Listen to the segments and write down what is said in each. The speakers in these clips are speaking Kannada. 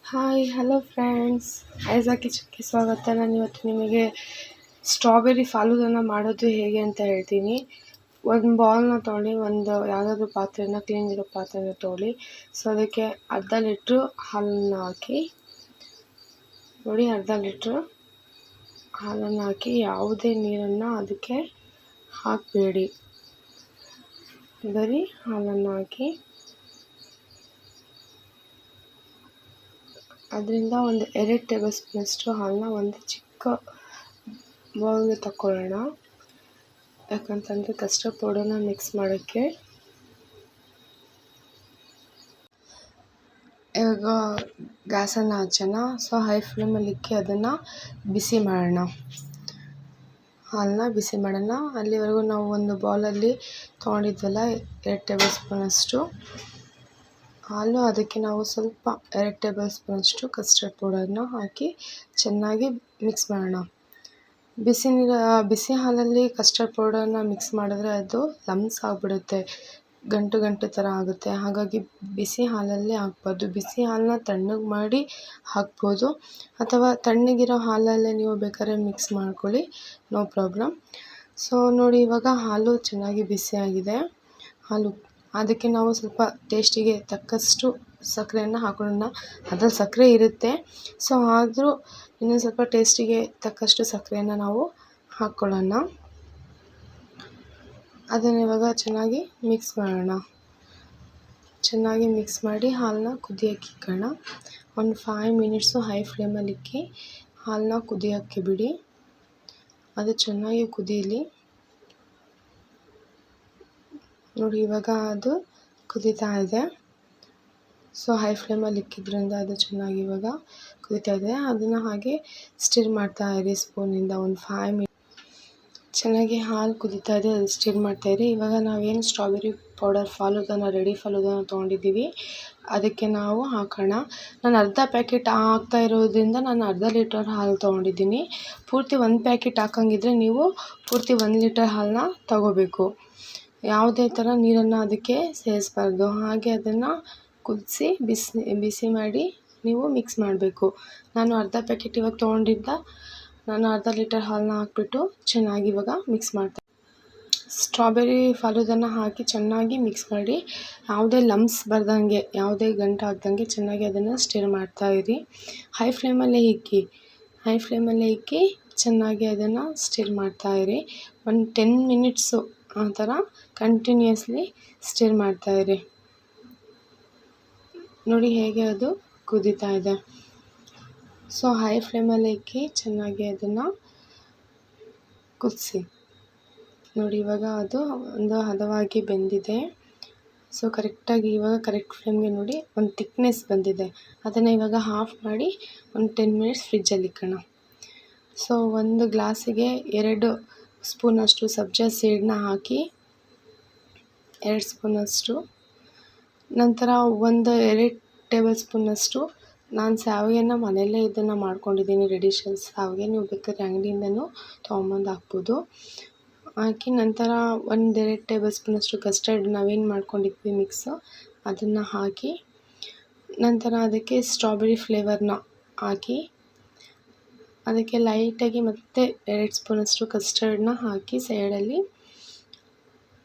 ಹಾಯ್ ಹಲೋ ಫ್ರೆಂಡ್ಸ್, ಐಝಾ ಕಿಚನ್ಗೆ ಸ್ವಾಗತ. ನಾನು ಇವತ್ತು ನಿಮಗೆ ಸ್ಟ್ರಾಬೆರಿ ಫಾಲೂದನ ಮಾಡೋದು ಹೇಗೆ ಅಂತ ಹೇಳ್ತೀನಿ. ಒಂದು ಬೌಲ್ನ ತೊಗೊಳ್ಳಿ, ಒಂದು ಯಾವುದಾದ್ರೂ ಪಾತ್ರೆನ, ಕ್ಲೀನ್ ಇರೋ ಪಾತ್ರೆನ ತೊಗೊಳ್ಳಿ. ಸೊ ಅದಕ್ಕೆ ಅರ್ಧ ಲೀಟ್ರು ಹಾಲನ್ನು ಹಾಕಿ ನೋಡಿ. ಅರ್ಧ ಲೀಟ್ರು ಹಾಲನ್ನು ಹಾಕಿ ಯಾವುದೇ ನೀರನ್ನು ಅದಕ್ಕೆ ಹಾಕಬೇಡಿ, ಬರೀ ಹಾಲನ್ನು ಹಾಕಿ ಅದರಿಂದ ಒಂದು 2 ಟೇಬಲ್ ಸ್ಪೂನಷ್ಟು ಹಾಲನ್ನ ಒಂದು ಚಿಕ್ಕ ಬೌಲ್ಗೆ ತಗೊಳ್ಳೋಣ. ಯಾಕಂತಂದರೆ ಕಸ್ಟರ್ಡ್ ಪೌಡರ್ನ ಮಿಕ್ಸ್ ಮಾಡೋಕ್ಕೆ. ಇವಾಗ ಗ್ಯಾಸನ್ನು ಹಚ್ಚೋಣ. ಸೊ ಹೈ ಫ್ಲೇಮಲ್ಲಿ ಇಕ್ಕಿ ಅದನ್ನು ಬಿಸಿ ಮಾಡೋಣ. ಹಾಲನ್ನ ಬಿಸಿ ಮಾಡೋಣ. ಅಲ್ಲಿವರೆಗೂ ನಾವು ಒಂದು ಬೌಲಲ್ಲಿ ತೊಗೊಂಡಿದ್ವಲ್ಲ 2 ಟೇಬಲ್ ಸ್ಪೂನಷ್ಟು ಹಾಲು, ಅದಕ್ಕೆ ನಾವು ಸ್ವಲ್ಪ 2 ಟೇಬಲ್ ಸ್ಪೂನಷ್ಟು ಕಸ್ಟರ್ಡ್ ಪೌಡರ್ನ ಹಾಕಿ ಚೆನ್ನಾಗಿ ಮಿಕ್ಸ್ ಮಾಡೋಣ. ಬಿಸಿ ಹಾಲಲ್ಲಿ ಕಸ್ಟರ್ಡ್ ಪೌಡರ್ನ ಮಿಕ್ಸ್ ಮಾಡಿದ್ರೆ ಅದು ಲಮ್ಸ್ ಆಗಿಬಿಡುತ್ತೆ, ಗಂಟು ಗಂಟು ಥರ ಆಗುತ್ತೆ. ಹಾಗಾಗಿ ಬಿಸಿ ಹಾಲಲ್ಲಿ ಹಾಕ್ಬಾರ್ದು. ಬಿಸಿ ಹಾಲನ್ನ ತಣ್ಣಗೆ ಮಾಡಿ ಹಾಕ್ಬೋದು, ಅಥವಾ ತಣ್ಣಗಿರೋ ಹಾಲಲ್ಲೇ ನೀವು ಬೇಕಾದ್ರೆ ಮಿಕ್ಸ್ ಮಾಡ್ಕೊಳ್ಳಿ, ನೋ ಪ್ರಾಬ್ಲಮ್. ಸೊ ನೋಡಿ, ಇವಾಗ ಹಾಲು ಚೆನ್ನಾಗಿ ಬಿಸಿಯಾಗಿದೆ. ಅದಕ್ಕೆ ನಾವು ಸ್ವಲ್ಪ ಟೇಸ್ಟಿಗೆ ತಕ್ಕಷ್ಟು ಸಕ್ಕರೆಯನ್ನು ಹಾಕೊಳ್ಳೋಣ. ಅದ್ರಲ್ಲಿ ಸಕ್ಕರೆ ಇರುತ್ತೆ, ಸೊ ಆದರೂ ಇನ್ನೊಂದು ಸ್ವಲ್ಪ ಟೇಸ್ಟಿಗೆ ತಕ್ಕಷ್ಟು ಸಕ್ಕರೆಯನ್ನು ನಾವು ಹಾಕ್ಕೊಳ್ಳೋಣ. ಅದನ್ನು ಇವಾಗ ಚೆನ್ನಾಗಿ ಮಿಕ್ಸ್ ಮಾಡೋಣ. ಚೆನ್ನಾಗಿ ಮಿಕ್ಸ್ ಮಾಡಿ ಹಾಲನ್ನ ಕುದಿಯೋಕ್ಕೆ ಇಕ್ಕೋಣ. ಒಂದು 5 ಮಿನಿಟ್ಸು ಹೈ ಫ್ಲೇಮಲ್ಲಿ ಇಕ್ಕಿ ಹಾಲನ್ನ ಕುದಿಯೋಕ್ಕೆ ಬಿಡಿ. ಅದು ಚೆನ್ನಾಗಿ ಕುದೀಲಿ. ನೋಡಿ, ಇವಾಗ ಅದು ಕುದೀತಾ ಇದೆ. ಸೊ ಹೈ ಫ್ಲೇಮಲ್ಲಿ ಇಕ್ಕಿದ್ರಿಂದ ಅದು ಚೆನ್ನಾಗಿ ಇವಾಗ ಕುದೀತಾ ಇದೆ. ಅದನ್ನು ಹಾಗೆ ಸ್ಟಿರ್ ಮಾಡ್ತಾ ಇರಿ ಸ್ಪೂನಿಂದ. ಒಂದು 5 ಮಿನಿಟ್ ಚೆನ್ನಾಗಿ ಹಾಲು ಕುದೀತಾ ಇದೆ, ಅದು ಸ್ಟಿರ್ ಮಾಡ್ತಾಯಿರಿ. ಇವಾಗ ನಾವೇನು ಸ್ಟ್ರಾಬೆರಿ ಪೌಡರ್ ರೆಡಿ ಫಾಲೂದನ ತೊಗೊಂಡಿದ್ದೀವಿ, ಅದಕ್ಕೆ ನಾವು ಹಾಕೋಣ. ನಾನು ಅರ್ಧ ಪ್ಯಾಕೆಟ್ ಹಾಕ್ತಾ ಇರೋದ್ರಿಂದ ನಾನು ಅರ್ಧ ಲೀಟರ್ ಹಾಲು ತೊಗೊಂಡಿದ್ದೀನಿ. ಪೂರ್ತಿ 1 ಪ್ಯಾಕೆಟ್ ಹಾಕೋಂಗಿದ್ರೆ ನೀವು ಪೂರ್ತಿ 1 ಲೀಟರ್ ಹಾಲನ್ನ ತಗೋಬೇಕು. ಯಾವುದೇ ಥರ ನೀರನ್ನು ಅದಕ್ಕೆ ಸೇರಿಸಬಾರ್ದು. ಹಾಗೆ ಅದನ್ನು ಕುದಿಸಿ ಬಿಸಿ ಮಾಡಿ ನೀವು ಮಿಕ್ಸ್ ಮಾಡಬೇಕು. ನಾನು ಅರ್ಧ ಪ್ಯಾಕೆಟ್ ಇವಾಗ ತೊಗೊಂಡಿದ್ದ, ನಾನು ಅರ್ಧ ಲೀಟರ್ ಹಾಲನ್ನ ಹಾಕ್ಬಿಟ್ಟು ಚೆನ್ನಾಗಿ ಇವಾಗ ಮಿಕ್ಸ್ ಮಾಡ್ತೀನಿ. ಸ್ಟ್ರಾಬೆರಿ ಫಾಲೂದನ ಹಾಕಿ ಚೆನ್ನಾಗಿ ಮಿಕ್ಸ್ ಮಾಡಿ, ಯಾವುದೇ ಲಮ್ಸ್ ಬರ್ದಂಗೆ, ಯಾವುದೇ ಗಂಟು ಆಗ್ದಂಗೆ ಚೆನ್ನಾಗಿ ಅದನ್ನು ಸ್ಟಿರ್ ಮಾಡ್ತಾಯಿರಿ. ಹೈ ಫ್ಲೇಮಲ್ಲೇ ಇಕ್ಕಿ ಚೆನ್ನಾಗಿ ಅದನ್ನು ಸ್ಟಿರ್ ಮಾಡ್ತಾಯಿರಿ. ಒಂದು 10 ಮಿನಿಟ್ಸು ಆ ಥರ ಕಂಟಿನ್ಯೂಸ್ಲಿ ಸ್ಟಿರ್ ಮಾಡ್ತಾಯಿರಿ. ನೋಡಿ ಹೇಗೆ ಅದು ಕುದೀತಾ ಇದೆ. ಸೊ ಹೈ ಫ್ಲೇಮಲ್ಲಿ ಇಕ್ಕಿ ಚೆನ್ನಾಗಿ ಅದನ್ನು ಕುದಿಸಿ. ನೋಡಿ, ಇವಾಗ ಅದು ಒಂದು ಹದವಾಗಿ ಬೆಂದಿದೆ. ಸೊ ಕರೆಕ್ಟಾಗಿ ಇವಾಗ ಕರೆಕ್ಟ್ ಫ್ಲೇಮ್ಗೆ ನೋಡಿ ಒಂದು ತಿಕ್ನೆಸ್ ಬಂದಿದೆ. ಅದನ್ನು ಇವಾಗ ಆಫ್ ಮಾಡಿ ಒಂದು 10 ಮಿನಿಟ್ಸ್ ಫ್ರಿಜ್ಜಲ್ಲಿ ಇಕ್ಕೋಣ. ಸೊ ಒಂದು ಗ್ಲಾಸಿಗೆ 2 ಸ್ಪೂನಷ್ಟು ಸಬ್ಜಾ ಸೀಡನ್ನ ಹಾಕಿ, 2 ಸ್ಪೂನಷ್ಟು, ನಂತರ ಒಂದು 2 ಟೇಬಲ್ ಸ್ಪೂನಷ್ಟು ನಾನು ಶಾವಿಗೆನ ಮನೆಯಲ್ಲೇ ಇದನ್ನು ಮಾಡ್ಕೊಂಡಿದ್ದೀನಿ, ರೆಡಿ ಶಾವಿಗೆ. ನೀವು ಬೇಕಾದ್ರೆ ಅಂಗಡಿಯಿಂದನೂ ತೊಗೊಂಬಂದು ಹಾಕ್ಬೋದು. ಹಾಕಿ ನಂತರ 1-2 ಟೇಬಲ್ ಸ್ಪೂನಷ್ಟು ಕಸ್ಟರ್ಡ್ ನಾವೇನು ಮಾಡ್ಕೊಂಡಿದ್ವಿ ಮಿಕ್ಸು, ಅದನ್ನು ಹಾಕಿ, ನಂತರ ಅದಕ್ಕೆ ಸ್ಟ್ರಾಬೆರಿ ಫ್ಲೇವರ್ನ ಹಾಕಿ, ಅದಕ್ಕೆ ಲೈಟಾಗಿ ಮತ್ತೆ 2 ಸ್ಪೂನಷ್ಟು ಕಸ್ಟರ್ಡನ್ನ ಹಾಕಿ ಸೈಡಲ್ಲಿ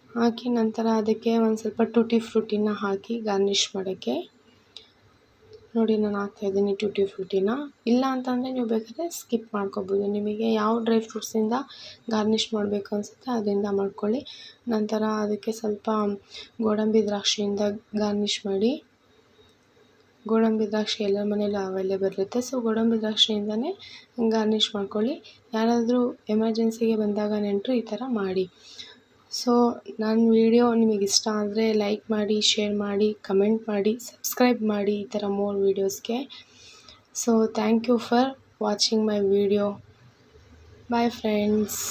ಹಾಕಿ, ನಂತರ ಅದಕ್ಕೆ ಒಂದು ಸ್ವಲ್ಪ ಟೂಟಿ ಫ್ರೂಟಿನ ಹಾಕಿ ಗಾರ್ನಿಷ್ ಮಾಡೋಕ್ಕೆ. ನೋಡಿ, ನಾನು ಹಾಕ್ತಾಯಿದ್ದೀನಿ ಟೂಟಿ ಫ್ರೂಟಿನ. ಇಲ್ಲ ಅಂತಂದರೆ ನೀವು ಬೇಕಾದರೆ ಸ್ಕಿಪ್ ಮಾಡ್ಕೊಬೋದು. ನಿಮಗೆ ಯಾವ ಡ್ರೈ ಫ್ರೂಟ್ಸಿಂದ ಗಾರ್ನಿಷ್ ಮಾಡಬೇಕು ಅನಿಸುತ್ತೆ ಅದರಿಂದ ಮಾಡ್ಕೊಳ್ಳಿ. ನಂತರ ಅದಕ್ಕೆ ಸ್ವಲ್ಪ ಗೋಡಂಬಿ ದ್ರಾಕ್ಷಿಯಿಂದ ಗಾರ್ನಿಷ್ ಮಾಡಿ. ಗೋಡಂಬಿ ದ್ರಾಕ್ಷಿ ಎಲ್ಲರ ಮನೇಲೂ ಅವೈಲೇಬಲ್ ಇರುತ್ತೆ, ಸೊ ಗೋಡಂಬಿ ದ್ರಾಕ್ಷಿಯಿಂದನೇ ಗಾರ್ನಿಷ್ ಮಾಡ್ಕೊಳ್ಳಿ. ಯಾರಾದರೂ ಎಮರ್ಜೆನ್ಸಿಗೆ ಬಂದಾಗ ನೆಂಟರು ಈ ಥರ ಮಾಡಿ. ಸೊ ನನ್ನ ವಿಡಿಯೋ ನಿಮಗೆ ಇಷ್ಟ ಆದರೆ ಲೈಕ್ ಮಾಡಿ, ಶೇರ್ ಮಾಡಿ, ಕಮೆಂಟ್ ಮಾಡಿ, ಸಬ್ಸ್ಕ್ರೈಬ್ ಮಾಡಿ ಈ ಥರ ಮೋರ್ ವೀಡಿಯೋಸ್ಗೆ. So thank you for watching my video. Bye friends.